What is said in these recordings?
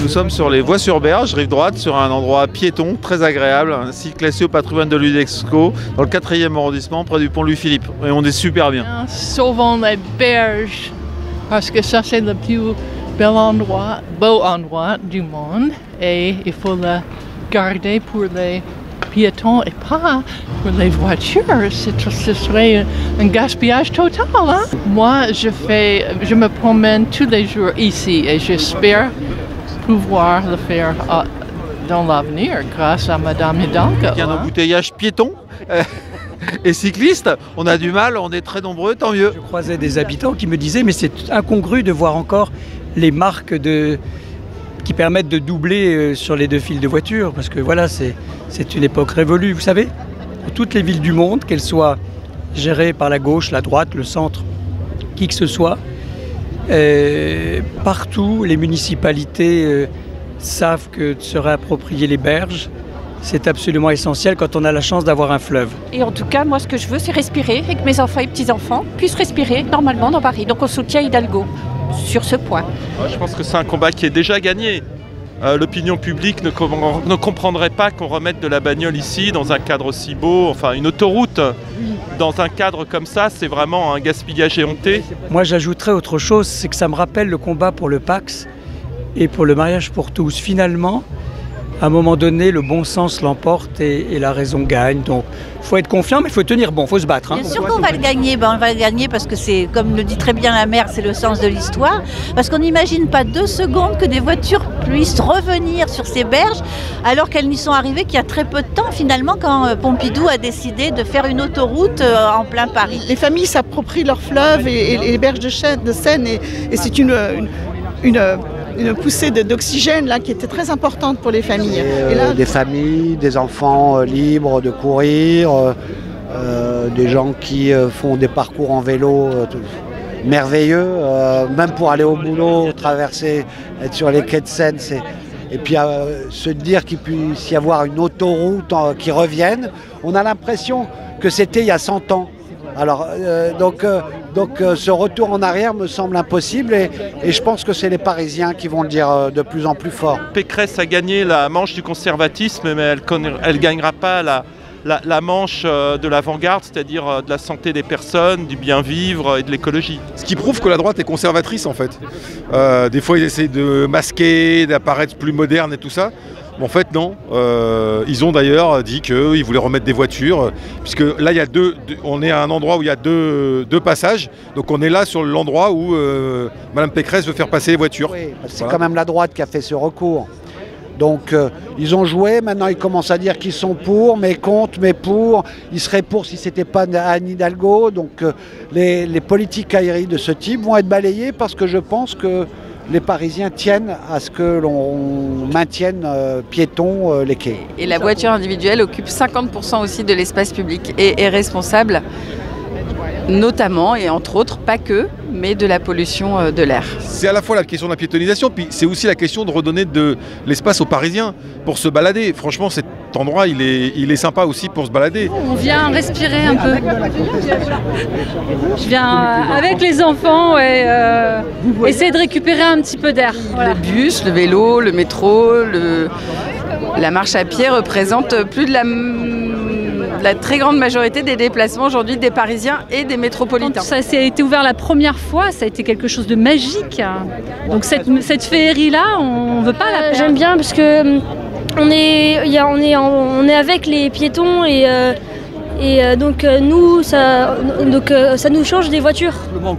Nous sommes sur les voies sur berge, rive droite, sur un endroit piéton très agréable, un site classé au patrimoine de l'UNESCO, dans le 4e arrondissement, près du pont Louis-Philippe. Et on est super bien. Sauvons les berges, parce que ça c'est le plus beau endroit du monde, et il faut le garder pour les piétons et pas pour les voitures. Ce serait un gaspillage total. Hein? Moi, je me promène tous les jours ici et j'espère pouvoir le faire dans l'avenir grâce à Madame Hidalgo. Il y a un embouteillage piéton et cyclistes. On a du mal, on est très nombreux, tant mieux. Je croisais des habitants qui me disaient mais c'est incongru de voir encore les marques qui permettent de doubler sur les 2 files de voitures, parce que voilà, c'est une époque révolue. Vous savez, dans toutes les villes du monde, qu'elles soient gérées par la gauche, la droite, le centre, qui que ce soit, partout, les municipalités savent que de se réapproprier les berges, c'est absolument essentiel quand on a la chance d'avoir un fleuve. Et en tout cas, moi, ce que je veux, c'est respirer et que mes enfants et petits-enfants puissent respirer normalement dans Paris. Donc on soutient Hidalgo sur ce point. Je pense que c'est un combat qui est déjà gagné. L'opinion publique ne comprendrait pas qu'on remette de la bagnole ici, dans un cadre aussi beau, enfin une autoroute. Dans un cadre comme ça, c'est vraiment un gaspillage éhonté. Moi, j'ajouterais autre chose, c'est que ça me rappelle le combat pour le Pacs et pour le mariage pour tous. Finalement, à un moment donné, le bon sens l'emporte et la raison gagne. Donc, il faut être confiant, mais il faut tenir bon, il faut se battre. Bien sûr qu'on va le gagner. On va le gagner parce que c'est, comme le dit très bien la mère, c'est le sens de l'histoire. Parce qu'on n'imagine pas 2 secondes que des voitures puissent revenir sur ces berges alors qu'elles n'y sont arrivées qu'il y a très peu de temps finalement quand Pompidou a décidé de faire une autoroute en plein Paris. Les familles s'approprient leurs fleuves et les berges de Seine et c'est une poussée d'oxygène là qui était très importante pour les familles. Et là, des familles, des enfants libres de courir, des gens qui font des parcours en vélo merveilleux, même pour aller au boulot, traverser, être sur les quais de Seine. Et puis se dire qu'il puisse y avoir une autoroute qui revienne, on a l'impression que c'était il y a 100 ans. Alors, donc ce retour en arrière me semble impossible et je pense que c'est les Parisiens qui vont le dire de plus en plus fort. Pécresse a gagné la manche du conservatisme, mais elle ne gagnera pas la manche de l'avant-garde, c'est-à-dire de la santé des personnes, du bien vivre et de l'écologie. Ce qui prouve que la droite est conservatrice en fait. Des fois ils essayent de masquer, d'apparaître plus moderne et tout ça. En fait, non. Ils ont d'ailleurs dit qu'ils voulaient remettre des voitures, puisque là, on est à un endroit où il y a deux passages. Donc, on est là sur l'endroit où Mme Pécresse veut faire passer les voitures. Oui, c'est quand même la droite qui a fait ce recours. Donc, ils ont joué. Maintenant, ils commencent à dire qu'ils sont pour, mais contre, mais pour. Ils seraient pour si ce n'était pas Anne Hidalgo. Donc, les politiques aériennes de ce type vont être balayées parce que je pense que les Parisiens tiennent à ce que l'on maintienne piétons les quais. Et la voiture individuelle occupe 50% aussi de l'espace public et est responsable notamment, et entre autres, pas que, mais de la pollution de l'air. C'est à la fois la question de la piétonisation, puis c'est aussi la question de redonner de l'espace aux Parisiens pour se balader. Franchement, cet endroit, il est sympa aussi pour se balader. On vient respirer un peu. Je viens avec les enfants et essayer de récupérer un petit peu d'air. Voilà. Le bus, le vélo, le métro, la marche à pied représente plus de la très grande majorité des déplacements aujourd'hui des Parisiens et des métropolitains. Ça a été ouvert la première fois, ça a été quelque chose de magique. Donc cette féerie-là, on ne veut pas la perdre. J'aime bien parce que on est avec les piétons et donc nous, ça nous change des voitures.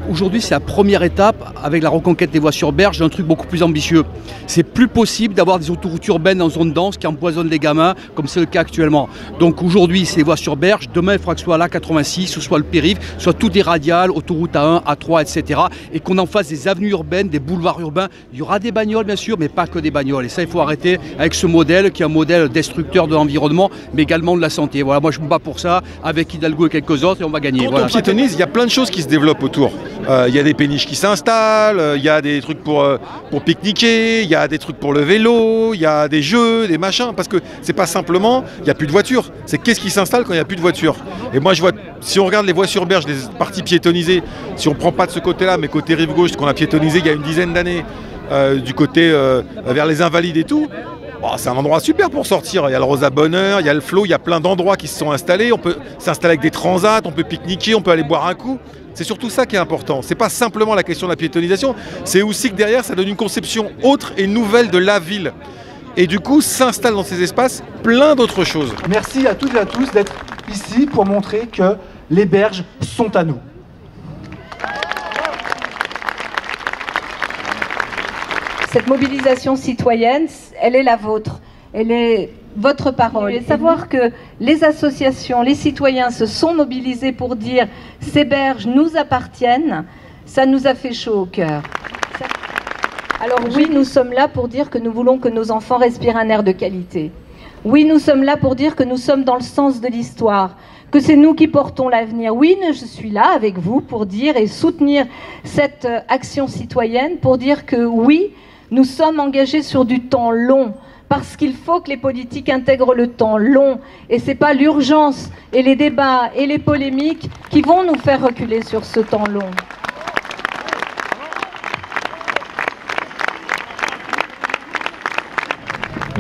Aujourd'hui, c'est la première étape avec la reconquête des voies sur berge d'un truc beaucoup plus ambitieux. C'est plus possible d'avoir des autoroutes urbaines en zone dense qui empoisonnent les gamins, comme c'est le cas actuellement. Donc aujourd'hui, c'est les voies sur berge. Demain, il faudra que ce soit l'A86, ou soit le périph', soit toutes les radiales, autoroute A1, A3, etc. Et qu'on en fasse des avenues urbaines, des boulevards urbains. Il y aura des bagnoles, bien sûr, mais pas que des bagnoles. Et ça, il faut arrêter avec ce modèle qui est un modèle destructeur de l'environnement, mais également de la santé. Voilà, moi, je me bats pour ça, avec Hidalgo et quelques autres, et on va gagner. Quand on piétonise, il y a plein de choses qui se développent autour. Il y a des péniches qui s'installent, il y a des trucs pour pique-niquer, il y a des trucs pour le vélo, il y a des jeux, des machins. Parce que c'est pas simplement, il n'y a plus de voitures, c'est qu'est-ce qui s'installe quand il n'y a plus de voitures. Et moi je vois, si on regarde les voies sur berge, les parties piétonnisées, si on ne prend pas de ce côté-là, mais côté rive gauche, ce qu'on a piétonnisé il y a une dizaine d'années, du côté vers les Invalides et tout, bon, c'est un endroit super pour sortir. Il y a le Rosa Bonheur, il y a le Flot, il y a plein d'endroits qui se sont installés. On peut s'installer avec des transats, on peut pique-niquer, on peut aller boire un coup. C'est surtout ça qui est important. C'est pas simplement la question de la piétonisation, c'est aussi que derrière, ça donne une conception autre et nouvelle de la ville. Et du coup, s'installe dans ces espaces plein d'autres choses. Merci à toutes et à tous d'être ici pour montrer que les berges sont à nous. Cette mobilisation citoyenne, elle est la vôtre, elle est votre parole. Et savoir que les associations, les citoyens se sont mobilisés pour dire « ces berges nous appartiennent », ça nous a fait chaud au cœur. Alors oui, nous sommes là pour dire que nous voulons que nos enfants respirent un air de qualité. Oui, nous sommes là pour dire que nous sommes dans le sens de l'histoire, que c'est nous qui portons l'avenir. Oui, je suis là avec vous pour dire et soutenir cette action citoyenne, pour dire que oui, nous sommes engagés sur du temps long, parce qu'il faut que les politiques intègrent le temps long. Et ce n'est pas l'urgence et les débats et les polémiques qui vont nous faire reculer sur ce temps long.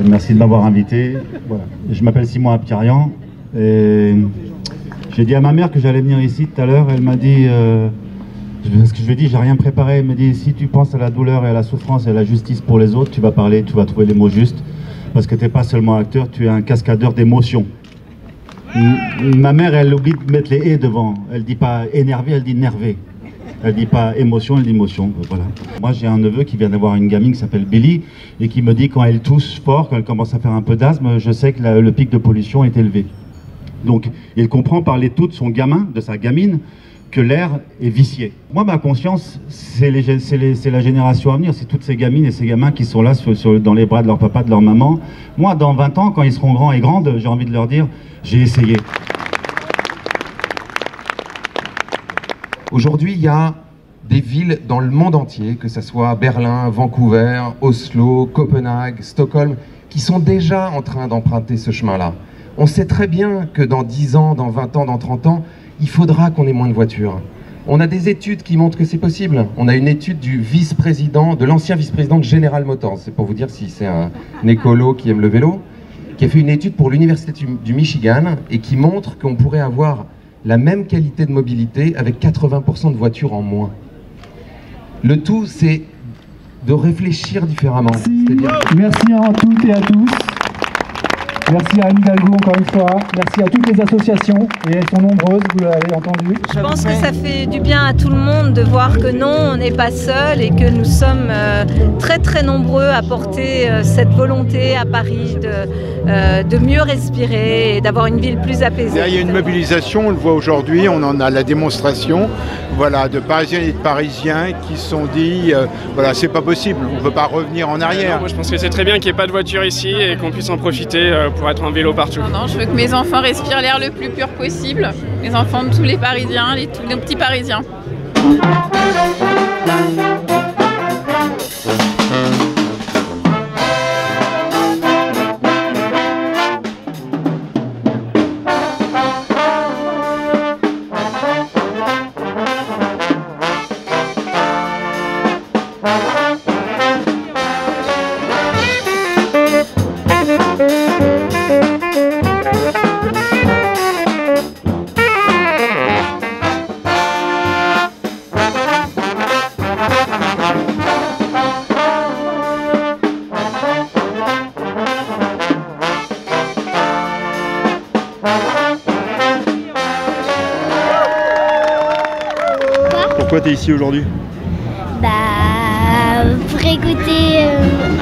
Merci de m'avoir invité. Voilà. Je m'appelle Simon Abkarian et j'ai dit à ma mère que j'allais venir ici tout à l'heure. Elle m'a dit... ce que je lui ai dit, j'ai rien préparé. Elle m'a dit, si tu penses à la douleur et à la souffrance et à la justice pour les autres, tu vas parler, tu vas trouver les mots justes. Parce que tu n'es pas seulement acteur, tu es un cascadeur d'émotions. Ma mère, elle oublie de mettre les « et » devant. Elle ne dit pas énervé, elle dit nervé. Elle ne dit pas émotion, elle dit motion. Voilà. Moi, j'ai un neveu qui vient d'avoir une gamine qui s'appelle Billy et qui me dit quand elle tousse fort, quand elle commence à faire un peu d'asthme, je sais que le pic de pollution est élevé. Donc, il comprend par les toutes de son gamin, de sa gamine, que l'air est vicié. Moi, ma conscience, c'est la génération à venir, c'est toutes ces gamines et ces gamins qui sont là dans les bras de leur papa, de leur maman. Moi, dans 20 ans, quand ils seront grands et grandes, j'ai envie de leur dire, j'ai essayé. Aujourd'hui, il y a des villes dans le monde entier, que ce soit Berlin, Vancouver, Oslo, Copenhague, Stockholm, qui sont déjà en train d'emprunter ce chemin-là. On sait très bien que dans 10 ans, dans 20 ans, dans 30 ans, il faudra qu'on ait moins de voitures. On a des études qui montrent que c'est possible. On a une étude du vice-président, de l'ancien vice-président de General Motors, c'est pour vous dire si c'est un écolo qui aime le vélo, qui a fait une étude pour l'université du Michigan et qui montre qu'on pourrait avoir la même qualité de mobilité avec 80% de voitures en moins. Le tout, c'est de réfléchir différemment. Merci à toutes et à tous. Merci à Anne Hidalgo encore une fois, merci à toutes les associations, et elles sont nombreuses, vous l'avez entendu. Je pense que ça fait du bien à tout le monde de voir que non, on n'est pas seul et que nous sommes très très nombreux à porter cette volonté à Paris de mieux respirer et d'avoir une ville plus apaisée. Il y a une mobilisation, on le voit aujourd'hui, on en a la démonstration, voilà, de Parisiennes et de Parisiens qui se sont dit, voilà, c'est pas possible, on ne peut pas revenir en arrière. Non, moi je pense que c'est très bien qu'il n'y ait pas de voiture ici et qu'on puisse en profiter pour être en vélo partout. Non, je veux que mes enfants respirent l'air le plus pur possible. Les enfants de tous les Parisiens, tous les petits Parisiens. Pourquoi tu es ici aujourd'hui? Pour écouter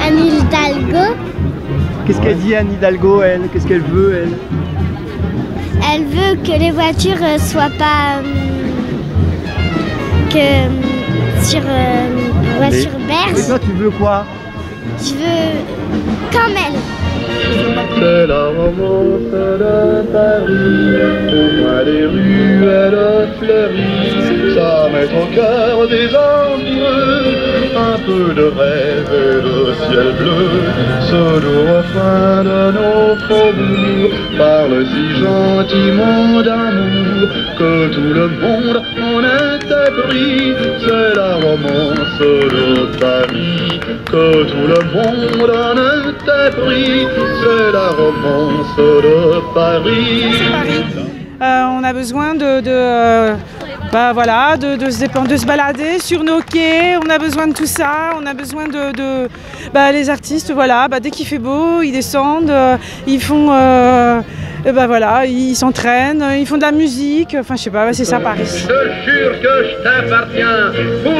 Anne Hidalgo. Qu'est-ce qu'elle dit Anne Hidalgo, elle? Qu'est-ce qu'elle veut, elle? Elle veut que les voitures soient pas sur berge. Et toi, tu veux quoi? Je veux comme elle. C'est la romance de Paris, au moins les ruelles fleuries, ça mettre au cœur des amoureux un peu de rêve et de ciel bleu. Ce doux refrain de nos faubourgs parle si gentiment d'amour que tout le monde en était pris. C'est la romance de Paris, que tout le monde en était pris. C'est la romance de Paris. On a besoin de se balader sur nos quais, on a besoin de tout ça, on a besoin les artistes, dès qu'il fait beau, ils descendent, ils font, ils s'entraînent, ils font de la musique, enfin je sais pas, c'est ça Paris. Je te jure que je t'appartiens pour